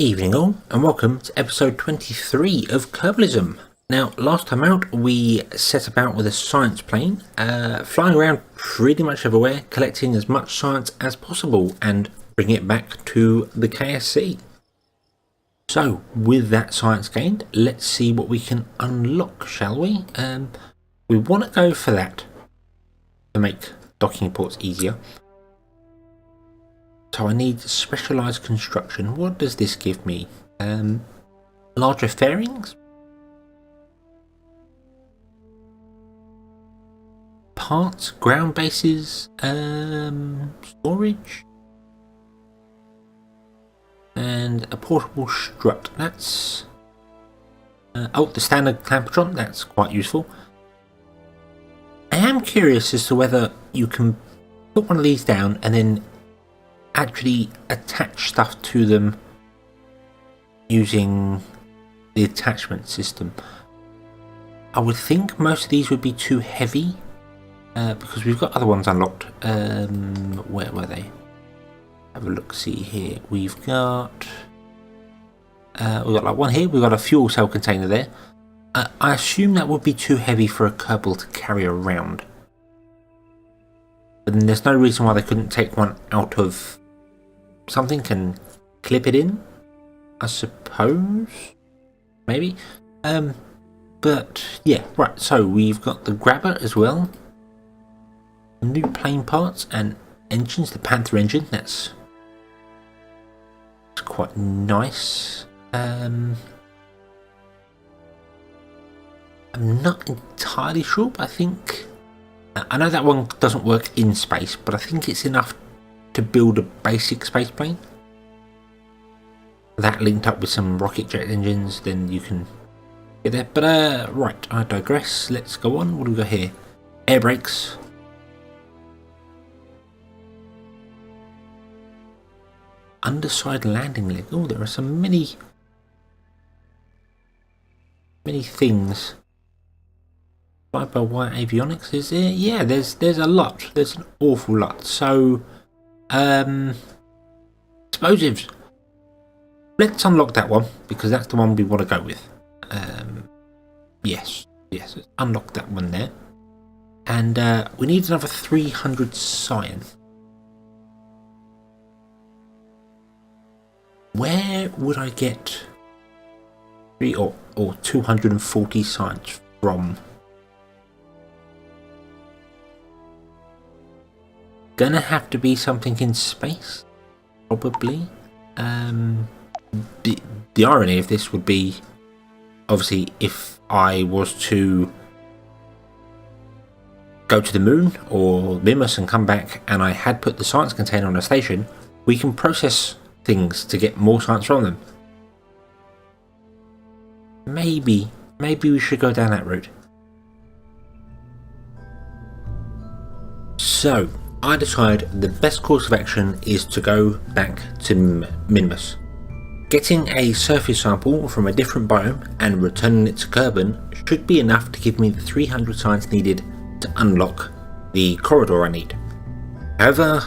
Evening all, and welcome to episode 23 of Kerbalism. Now, last time out we set about with a science plane, flying around pretty much everywhere, collecting as much science as possible and bringing it back to the KSC. So, with that science gained, let's see what we can unlock, shall we? We want to go for that to make docking ports easier. So I need specialised construction. What does this give me? Larger fairings? Parts, ground bases, storage? And a portable strut. That's... the standard clampetron, that's quite useful. I am curious as to whether you can put one of these down and then actually attach stuff to them using the attachment system. I would think most of these would be too heavy because we've got other ones unlocked. Where were they? Have a look, see here. We've got like one here. We've got a fuel cell container there. I assume that would be too heavy for a Kerbal to carry around. But then there's no reason why they couldn't take one out of something and clip it in, I suppose, maybe. But yeah, right, so we've got the grabber as well, new plane parts and engines. The Panther engine, that's quite nice. I'm not entirely sure, but I know that one doesn't work in space, but I think it's enough to build a basic space plane. That linked up with some rocket jet engines, then you can get there. But right, I digress. Let's go on. What do we got here? Air brakes. Underside landing leg. Oh, there are some many things. Fly-by-wire avionics, is there? Yeah, there's a lot. There's an awful lot. So explosives. Let's unlock that one because that's the one we want to go with. Yes, let's unlock that one there. And we need another 300 cyan. Where would I get 3 or 240 cyans from? Gonna have to be something in space, probably. The irony of this would be, obviously, if I was to go to the moon or Mimas and come back and I had put the science container on a station, we can process things to get more science from them. Maybe we should go down that route. So I decide the best course of action is to go back to Minmus. Getting a surface sample from a different biome and returning it to Kerbal should be enough to give me the 300 science needed to unlock the corridor I need. However,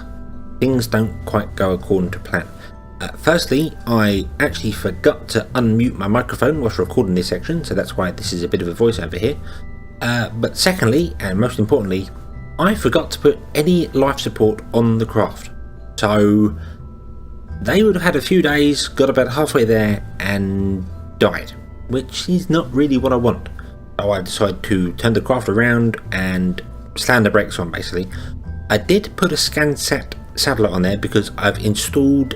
things don't quite go according to plan. Firstly, I actually forgot to unmute my microphone whilst recording this section, so that's why this is a bit of a voiceover here. But secondly, and most importantly, I forgot to put any life support on the craft. So they would have had a few days, got about halfway there and died, which is not really what I want. So I decided to turn the craft around and slam the brakes on, basically. I did put a ScanSat satellite on there because I've installed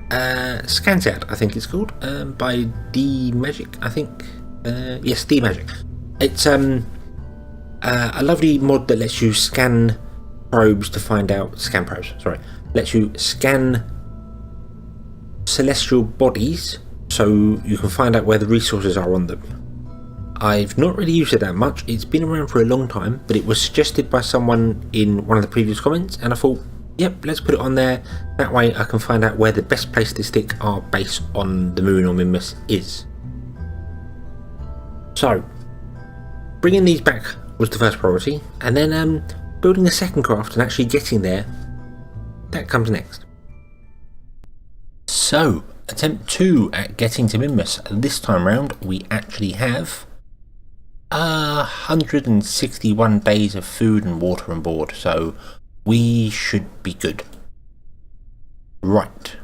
ScanSat, I think it's called, by D-Magic, I think. Yes, D-Magic. It's a lovely mod that lets you scan probes to find out... lets you scan celestial bodies so you can find out where the resources are on them. I've not really used it that much. It's been around for a long time, but it was suggested by someone in one of the previous comments, and I thought, yep, let's put it on there. That way I can find out where the best place to stick our base on the moon or Mimus is. So, bringing these back was the first priority, and then building a second craft and actually getting there, that comes next. So, Attempt 2 at getting to Minmus. This time round we actually have 161 days of food and water on board, so we should be good. Right.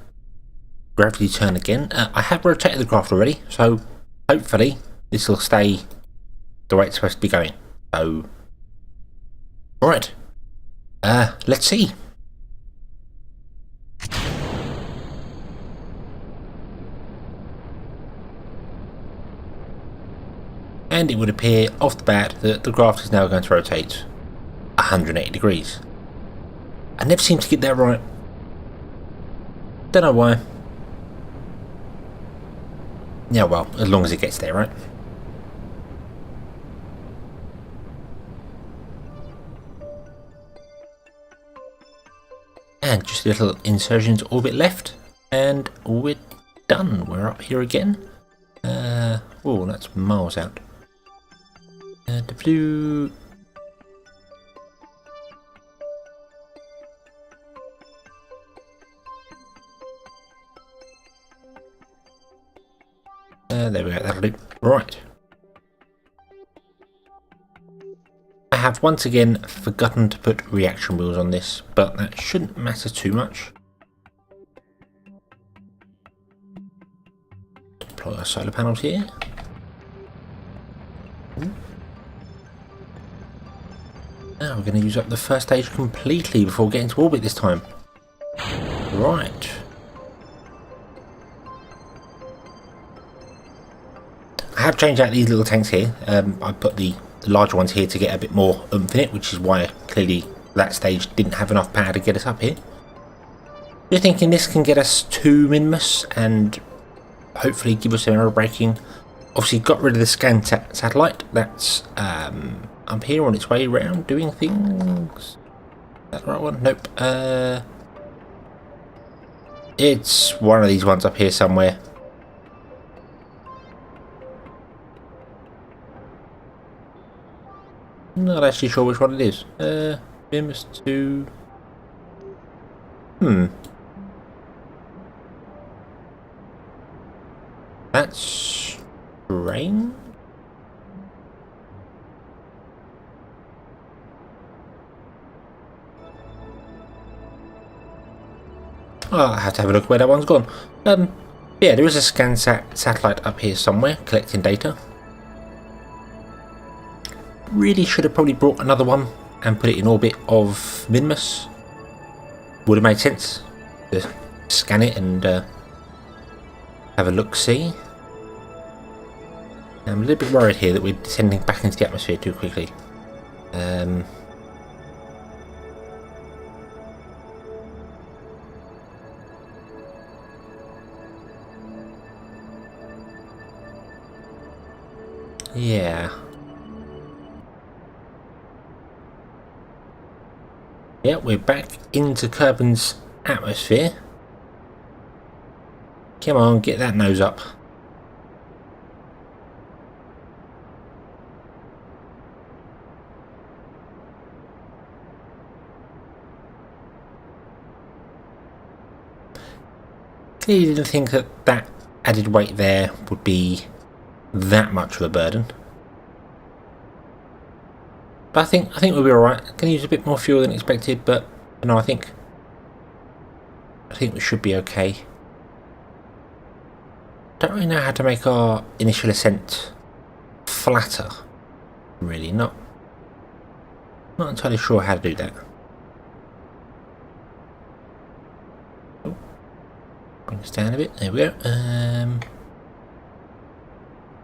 Gravity turn again. I have rotated the craft already, so hopefully this will stay the way it's supposed to be going. So, alright. Let's see. And it would appear off the bat that the craft is now going to rotate 180 degrees. I never seem to get that right. Don't know why. Yeah, well, as long as it gets there, right? And just a little insurgent orbit left, and we're done. We're up here again. Oh, that's miles out. There we go, that'll do. Right. I have once again forgotten to put reaction wheels on this, but that shouldn't matter too much. Deploy our solar panels here. Now we're going to use up the first stage completely before getting to orbit this time. Right. I have changed out these little tanks here. I put the larger ones here to get a bit more oomph in it, which is why clearly that stage didn't have enough power to get us up here. Just thinking this can get us to Minmus and hopefully give us some aero braking. Obviously got rid of the scan satellite. That's up here on its way around doing things. Is that the right one? Nope. It's one of these ones up here somewhere. Not actually sure which one it is. Minmus 2. That's strange. Oh, I have to have a look where that one's gone. Yeah, there is a scan satellite up here somewhere collecting data. Really should have probably brought another one and put it in orbit of Minmus. Would have made sense to scan it and have a look-see. I'm a little bit worried here that we're descending back into the atmosphere too quickly. Yeah. Yeah, we're back into Kerbal's atmosphere. Come on, get that nose up. Clearly didn't think that that added weight there would be that much of a burden. But I think we'll be alright. Gonna use a bit more fuel than expected, but no, I think we should be okay. Don't really know how to make our initial ascent flatter. Really, not entirely sure how to do that. Oh, bring us down a bit. There we go.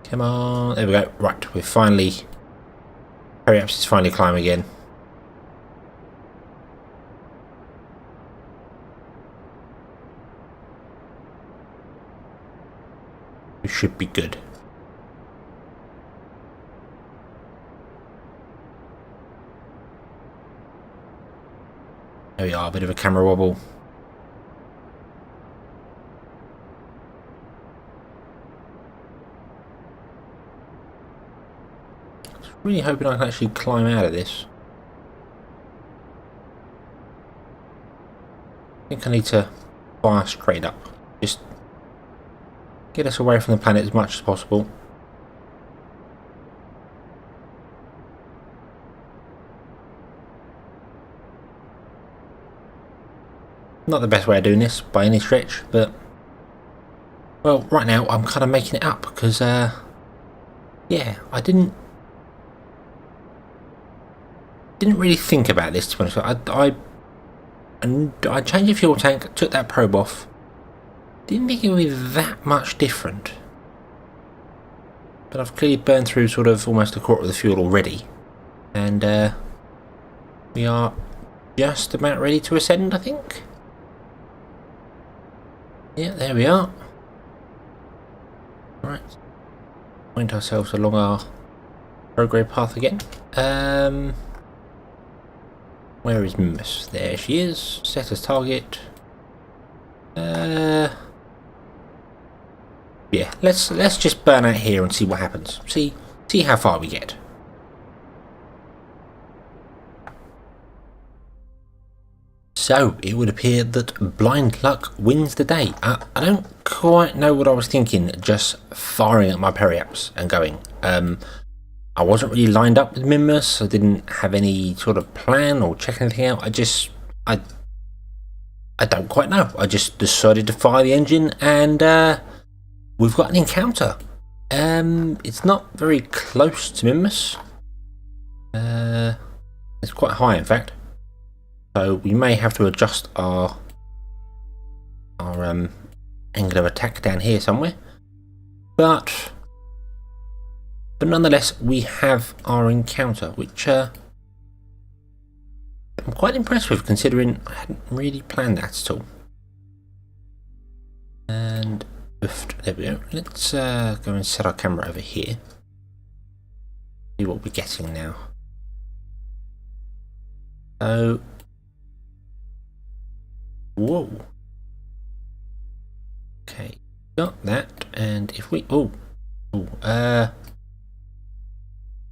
Come on. There we go. Right, we're finally. Hurry up, it's finally climb again. We should be good. There we are, a bit of a camera wobble. Really hoping I can actually climb out of this. I think I need to fire straight up. Just Get us away from the planet as much as possible. Not the best way of doing this by any stretch, but well, right now I'm kind of making it up because yeah, I didn't really think about this, to be honest. I changed the fuel tank, took that probe off. Didn't think it would be that much different, but I've clearly burned through sort of almost a quarter of the fuel already, and we are just about ready to ascend, I think. Yeah, there we are. Right, point ourselves along our prograde path again. Where is Miss? There she is. Set as target. Yeah, let's just burn out here and see what happens. See how far we get. So it would appear that blind luck wins the day. I don't quite know what I was thinking just firing at my periaps and going. I wasn't really lined up with Minmus. I didn't have any sort of plan or check anything out. I don't quite know. I just decided to fire the engine, and we've got an encounter. It's not very close to Minmus. It's quite high, in fact. So we may have to adjust our angle of attack down here somewhere. But nonetheless, we have our encounter, which I'm quite impressed with, considering I hadn't really planned that at all. And there we go. Let's go and set our camera over here. See what we're getting now. So, whoa. Okay, got that. And if we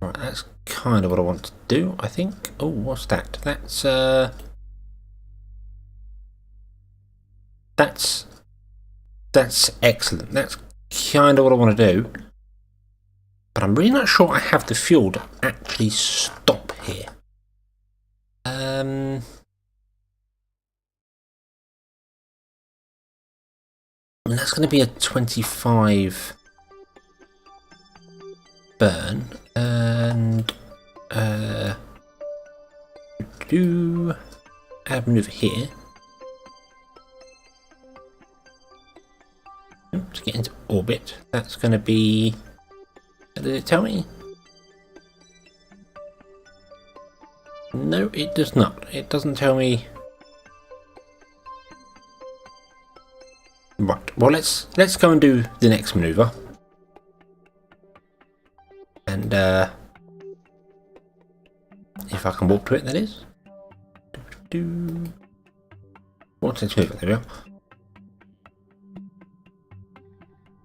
right, that's kind of what I want to do, I think. Oh, what's that? That's excellent. That's kind of what I want to do. But I'm really not sure I have the fuel to actually stop here. And that's going to be a 25 burn, and do add maneuver here to get into orbit. That's going to be, what did it tell me? No, it does not. It doesn't tell me. Right, well, let's go and do the next maneuver. And if I can warp to it, that is. What's this maneuver? There we go.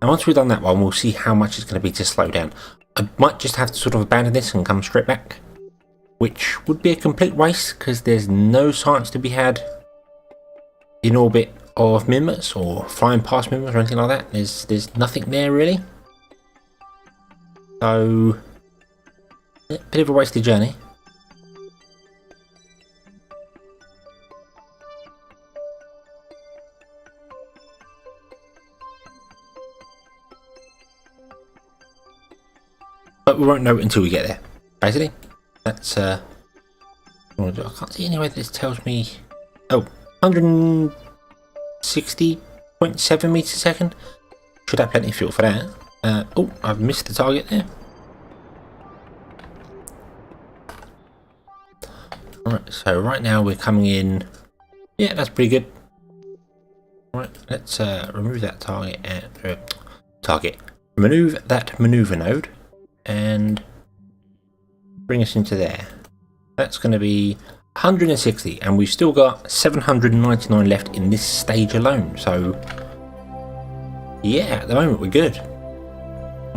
And once we've done that one, we'll see how much it's going to be to slow down. I might just have to sort of abandon this and come straight back, which would be a complete waste because there's no science to be had in orbit of Minmus or flying past Minmus or anything like that. There's nothing there really. So, a bit of a wasted journey. But we won't know it until we get there, basically. That's I can't see anywhere that this tells me. Oh, 160.7 meters a second. Should have plenty of fuel for that. Oh, I've missed the target there. Alright, so right now we're coming in. Yeah, that's pretty good. Right, let's remove that target and remove that maneuver node and bring us into there. That's going to be 160, and we've still got 799 left in this stage alone. So yeah, at the moment we're good.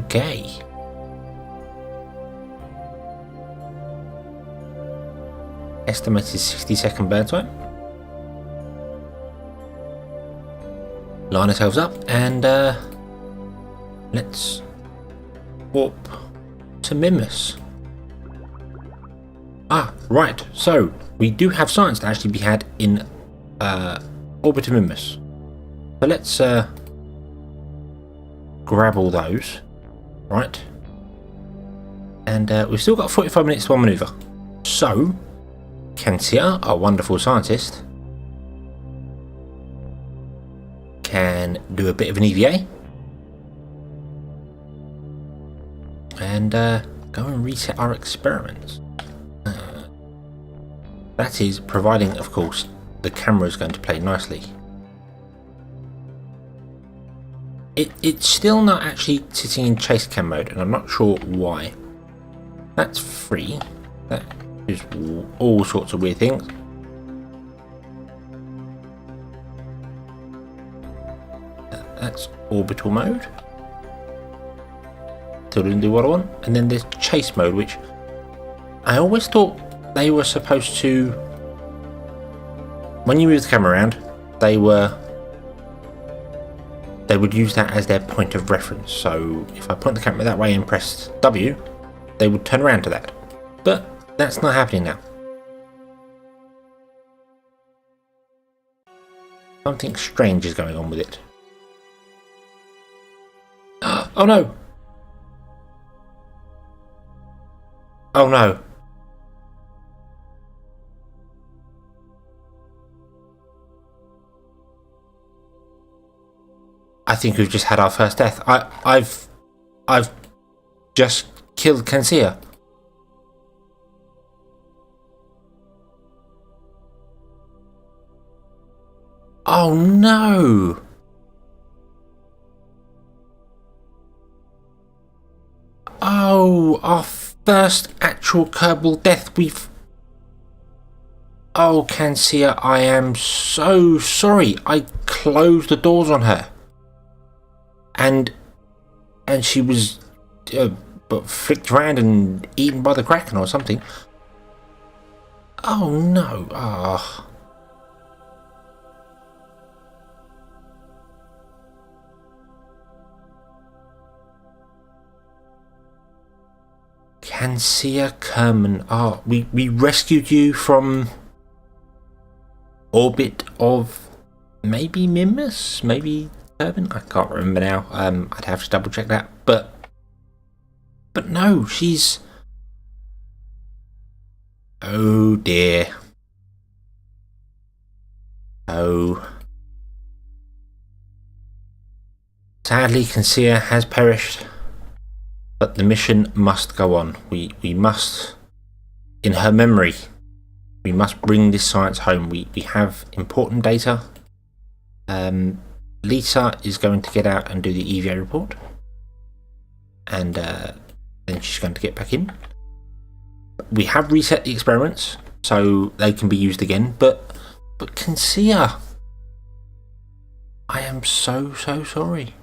Okay. Estimated 60-second burn time. Line ourselves up and let's warp to Mimus. Ah, right. So we do have science to actually be had in orbit of Mimus. So let's grab all those, right? And we've still got 45 minutes to one manoeuvre. So Kansia, our wonderful scientist, can do a bit of an EVA and go and reset our experiments. That is providing, of course, the camera is going to play nicely. It's still not actually sitting in chase cam mode, and I'm not sure why. That's free. That is all sorts of weird things. That's orbital mode. Still didn't do what I want. And then there's chase mode, which I always thought they were supposed to, when you move the camera around, they would use that as their point of reference. So if I point the camera that way and press W, they would turn around to that. But that's not happening now. Something strange is going on with it. Oh no! Oh no! I think we've just had our first death. I've just killed Kansia. Oh no! Oh, our first actual Kerbal death. Oh, Kansia, I am so sorry. I closed the doors on her. And she was flicked around and eaten by the Kraken or something. Oh no! Ah. Kansia Kerman. Ah, we rescued you from orbit of maybe Mimus, maybe Kerbal. I can't remember now. I'd have to double check that. But no, she's. Oh dear. Oh. Sadly, Kansia has perished. But the mission must go on. We must, in her memory, we must bring this science home. We have important data. Lisa is going to get out and do the EVA report. And then she's going to get back in. We have reset the experiments, so they can be used again. But Kansia, I am so sorry.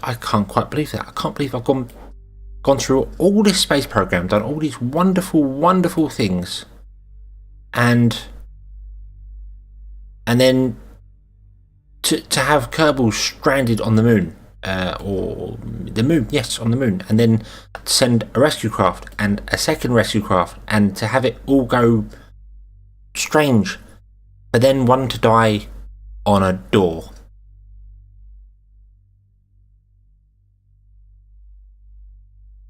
I can't quite believe that. I can't believe I've gone through all this space program, done all these wonderful things, and then to have Kerbal stranded on the moon, or the moon, yes, on the moon, and then send a rescue craft and a second rescue craft, and to have it all go strange, but then one to die on a door.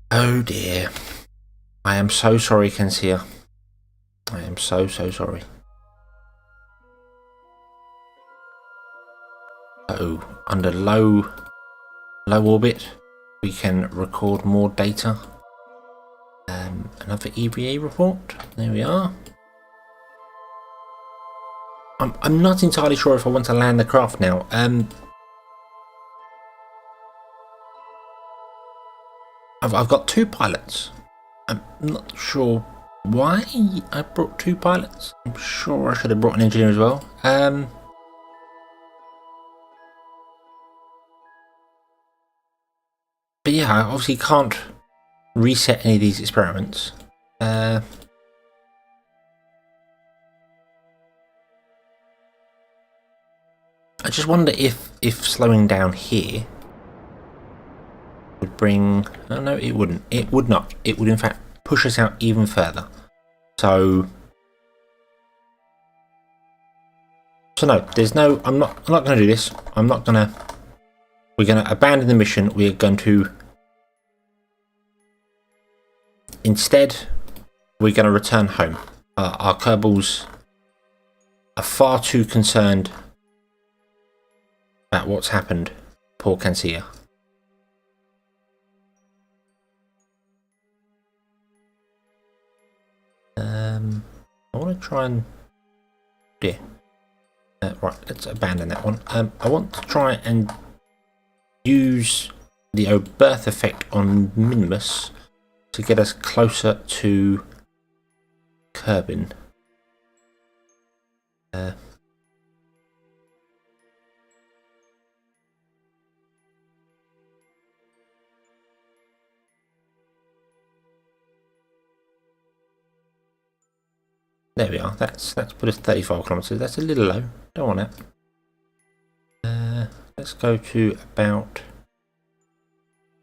Oh dear. I am so sorry, Kansia. I am so sorry. So, under low orbit, we can record more data. Another EVA report. There we are. I'm not entirely sure if I want to land the craft now. I've got two pilots. I'm not sure why I brought two pilots. I'm sure I should have brought an engineer as well. But yeah, I obviously can't reset any of these experiments. I just wonder if slowing down here would bring... Oh, no, it wouldn't. It would not. It would, in fact, push us out even further. So no, there's no... I'm not going to do this. I'm not going to... We're going to abandon the mission. We're going to... Instead, we're going to return home. Our Kerbals are far too concerned about what's happened. Poor Kansia. I want to try and... Yeah. Right, let's abandon that one. I want to try and use the birth effect on Minimus to get us closer to Kerbin. There we are. That's put us 35 kilometers. That's a little low. Don't want that. Let's go to about...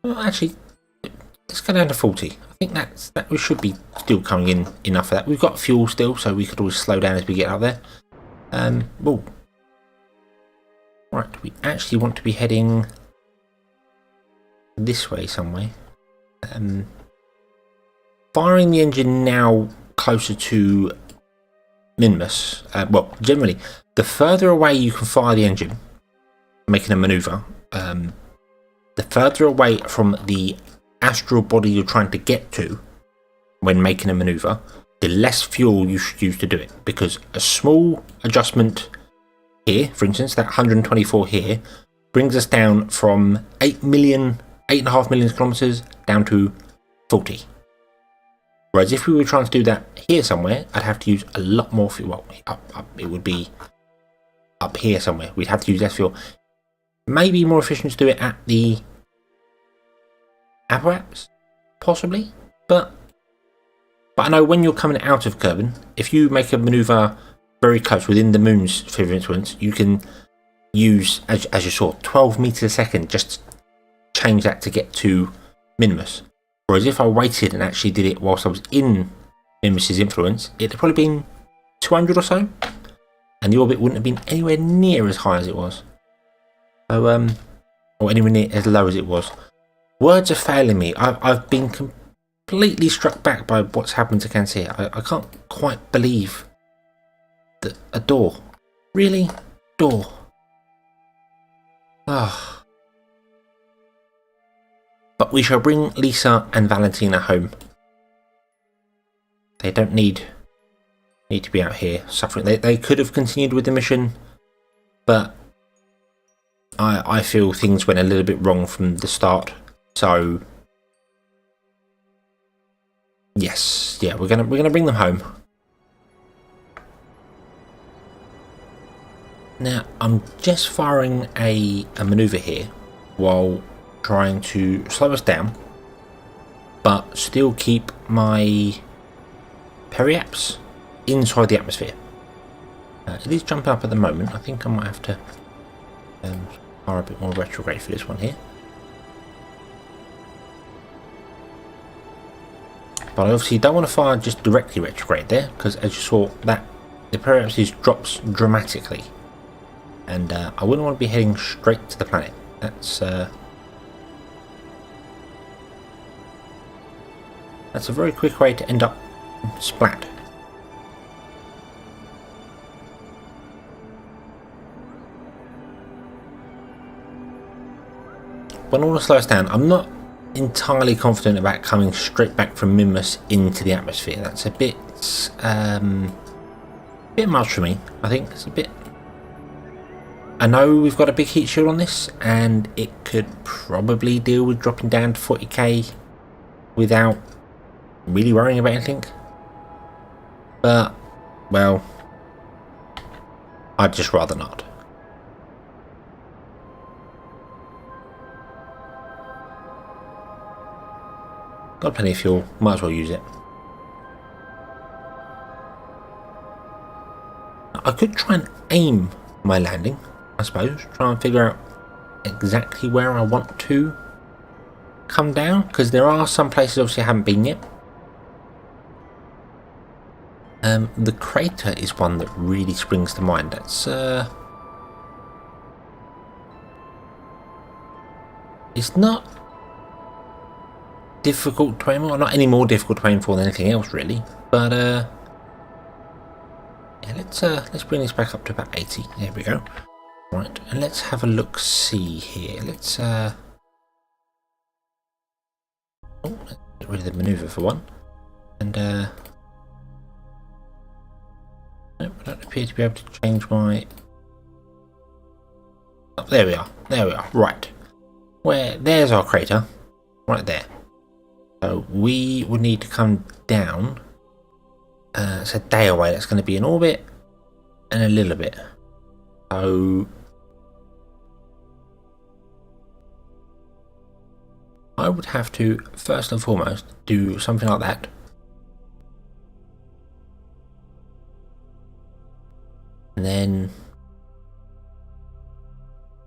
Well, actually, let's go down to 40. I think that we should be still coming in enough for that. We've got fuel still, so we could always slow down as we get up there. Oh. Right, we actually want to be heading this way some way. Firing the engine now closer to Minimus. Well, generally, the further away you can fire the engine, making a maneuver, the further away from the astral body you're trying to get to when making a maneuver, the less fuel you should use to do it. Because a small adjustment here, for instance, that 124 here, brings us down from 8.5 million kilometers down to 40. Whereas if we were trying to do that here somewhere, I'd have to use a lot more fuel. Well, it would be up here somewhere. We'd have to use less fuel. Maybe more efficient to do it at the Apoaps, possibly. But I know when you're coming out of Kerbin, if you make a maneuver very close within the moon's sphere of influence, you can use, as you saw, 12 meters a second. Just change that to get to Minimus. Whereas if I waited and actually did it whilst I was in Minimus's influence, it'd have probably been 200 or so, and the orbit wouldn't have been anywhere near as high as it was. So, or anywhere near as low as it was. Words are failing me. I've been completely struck back by what's happened to Kansia. I can't quite believe that a door. Really? Door. Ah. But we shall bring Lisa and Valentina home. They don't need to be out here suffering. They could have continued with the mission, but I feel things went a little bit wrong from the start. So yes, yeah, we're gonna bring them home. Now I'm just firing a maneuver here while trying to slow us down, but still keep my periaps inside the atmosphere. It is jumping up at the moment. I think I might have to fire a bit more retrograde for this one here. But I obviously don't want to fire just directly retrograde there, because as you saw, that the periapsis drops dramatically, and I wouldn't want to be heading straight to the planet. That's a very quick way to end up splat. When I want to slow us down, I'm not entirely confident about coming straight back from Minimus into the atmosphere. That's a bit much for me. I think it's a bit... I know we've got a big heat shield on this, and it could probably deal with dropping down to 40k without really worrying about anything, but well, I'd just rather not. Got plenty of fuel, might as well use it. I could try and aim my landing. I suppose. Try and figure out exactly where I want to come down, because there are some places obviously I haven't been yet. The crater is one that really springs to mind. That's it's not difficult to aim for, not any more difficult to aim for than anything else really, but yeah, let's bring this back up to about 80. There we go. Right, and let's have a look see here. Let's oh, let's get rid of the maneuver for one, and nope, I don't appear to be able to change my... Oh, there we are, right. Where, there's our crater, right there. So we would need to come down, it's a day away, that's going to be in orbit, and a little bit. So I would have to, first and foremost, do something like that. And then,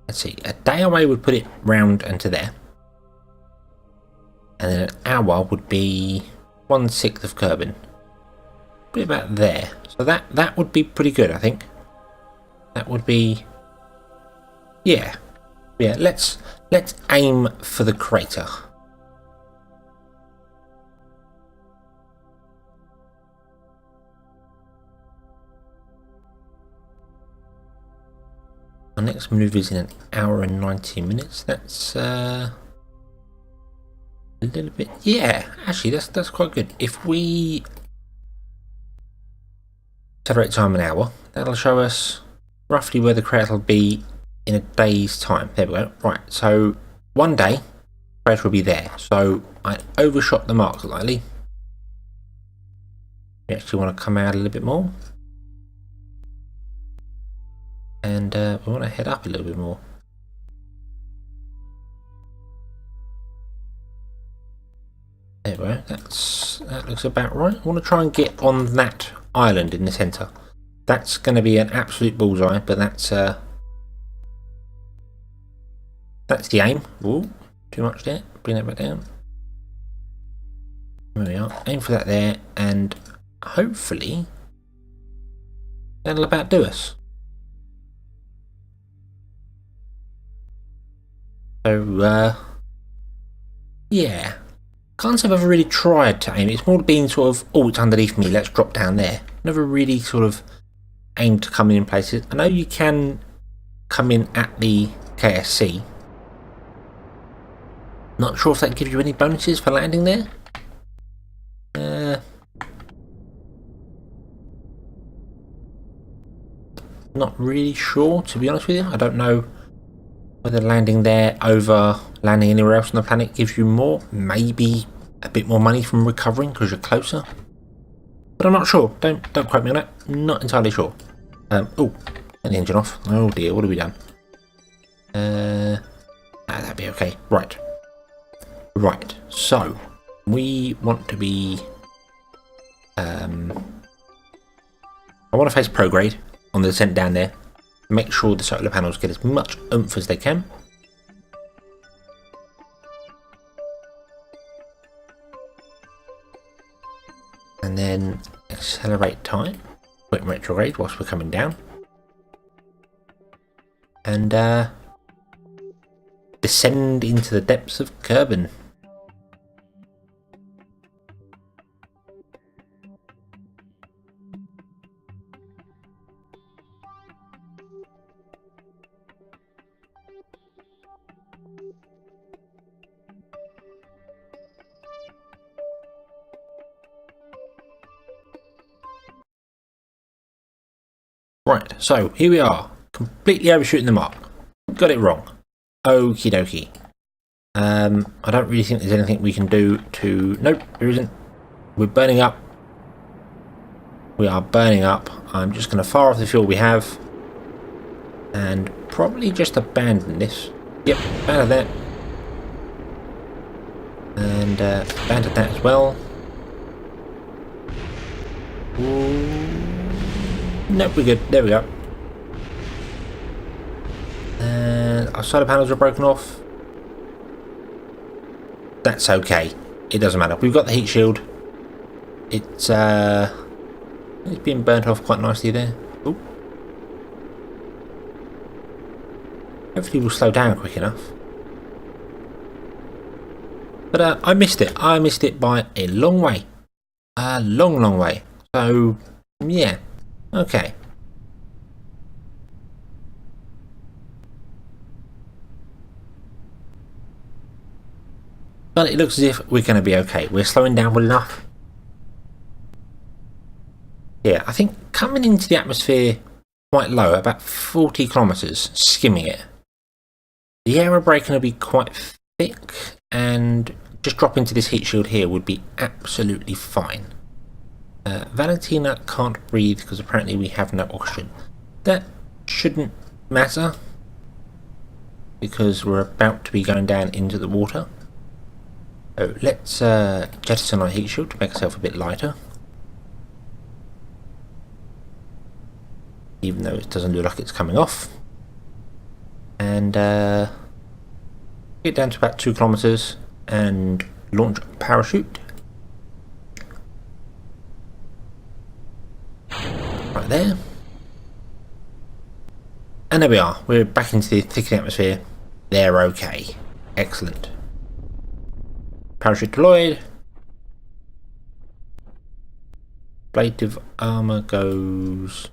let's see, a day away would put it round and to there. And then an hour would be 1/6 of Kerbin. Put it about there. So that would be pretty good, I think. That would be, yeah. Let's aim for the crater. Our next manoeuvre is in an hour and 90 minutes. That's a little bit, yeah, actually that's quite good. If we accelerate time an hour, that'll show us roughly where the crater will be in a day's time. There we go. Right, so one day crater will be there. So I overshot the mark slightly. We actually want to come out a little bit more. And we want to head up a little bit more. There we go. That looks about right. I want to try and get on that island in the centre. That's going to be an absolute bullseye, but that's the aim. Ooh, too much there. Bring that back down. There we are. Aim for that there, and hopefully that'll about do us. So, yeah. Can't say I've ever really tried to aim. It's more been sort of, oh, it's underneath me, let's drop down there. Never really sort of aimed to come in places. I know you can come in at the KSC. Not sure if that gives you any bonuses for landing there. Not really sure, to be honest with you. I don't know whether landing there over landing anywhere else on the planet gives you more. Maybe a bit more money from recovering because you're closer. But I'm not sure. Don't quote me on that. Not entirely sure. Oh, turn the engine off. Oh dear, what have we done? That'd be okay. Right. So we want to be. I want to face prograde on the descent down there. Make sure the solar panels get as much oomph as they can. And then accelerate time, put in retrograde whilst we're coming down. And descend into the depths of Kerbal. Right, so here we are, completely overshooting the mark. Got it wrong. Okie dokie. I don't really think there's anything we can do to... Nope, there isn't. We're burning up. We are burning up. I'm just going to fire off the fuel we have. And probably just abandon this. Yep, abandon that. And abandon that as well. Ooh. Nope, we're good. There we go. our solar panels are broken off. That's okay. It doesn't matter. We've got the heat shield. It's being burnt off quite nicely there. Ooh. Hopefully we'll slow down quick enough. But I missed it. I missed it by a long way. A long, long way. So, yeah. Okay. But it looks as if we're going to be okay. We're slowing down well enough. Yeah, I think coming into the atmosphere quite low, about 40 kilometres, skimming it, the air braking will be quite thick, and just drop into this heat shield here would be absolutely fine. Valentina can't breathe because apparently we have no oxygen. That shouldn't matter because we're about to be going down into the water. So let's jettison our heat shield to make ourselves a bit lighter. Even though it doesn't look like it's coming off. And get down to about 2 kilometers and launch parachute. Right there. And there we are. We're back into the thick of the atmosphere. They're okay. Excellent. Parachute deployed. Plate of armor goes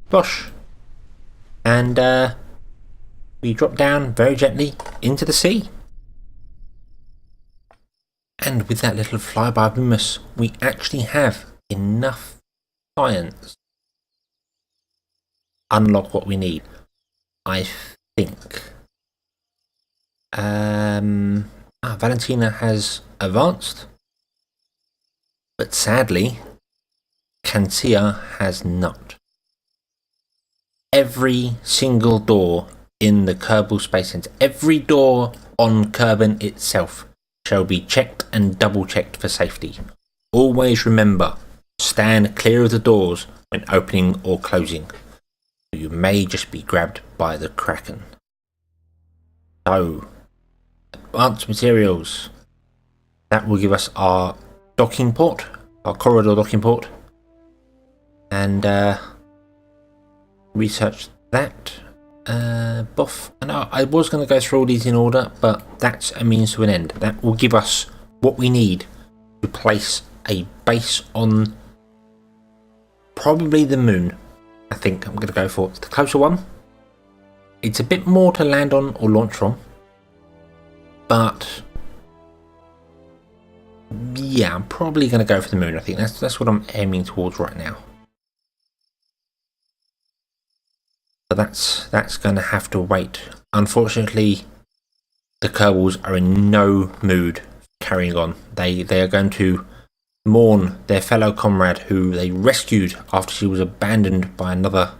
bosh. And we drop down very gently into the sea. And with that little flyby of Mimus, we actually have enough science to unlock what we need. I think. Valentina has advanced, but sadly, Kantia has not. Every single door in the Kerbal Space Center, every door on Kerbin itself, shall be checked and double checked for safety. Always remember, stand clear of the doors when opening or closing. You may just be grabbed by the Kraken. So, advanced materials. That will give us our docking port, our corridor docking port. And research that. Buff. And I was going to go through all these in order, but that's a means to an end. That will give us what we need to place a base on probably the moon. I think I'm going to go for the closer one. It's a bit more to land on or launch from, but yeah, I'm probably going to go for the moon. I think that's what I'm aiming towards right now. But that's going to have to wait. Unfortunately, the Kerbals are in no mood carrying on. They are going to mourn their fellow comrade who they rescued after she was abandoned by another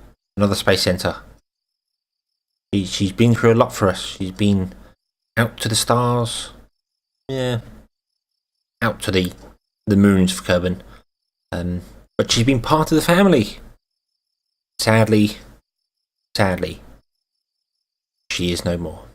space center. She's been through a lot for us. She's been out to the stars, yeah, out to the moons for Kerbin, but she's been part of the family. Sadly, she is no more.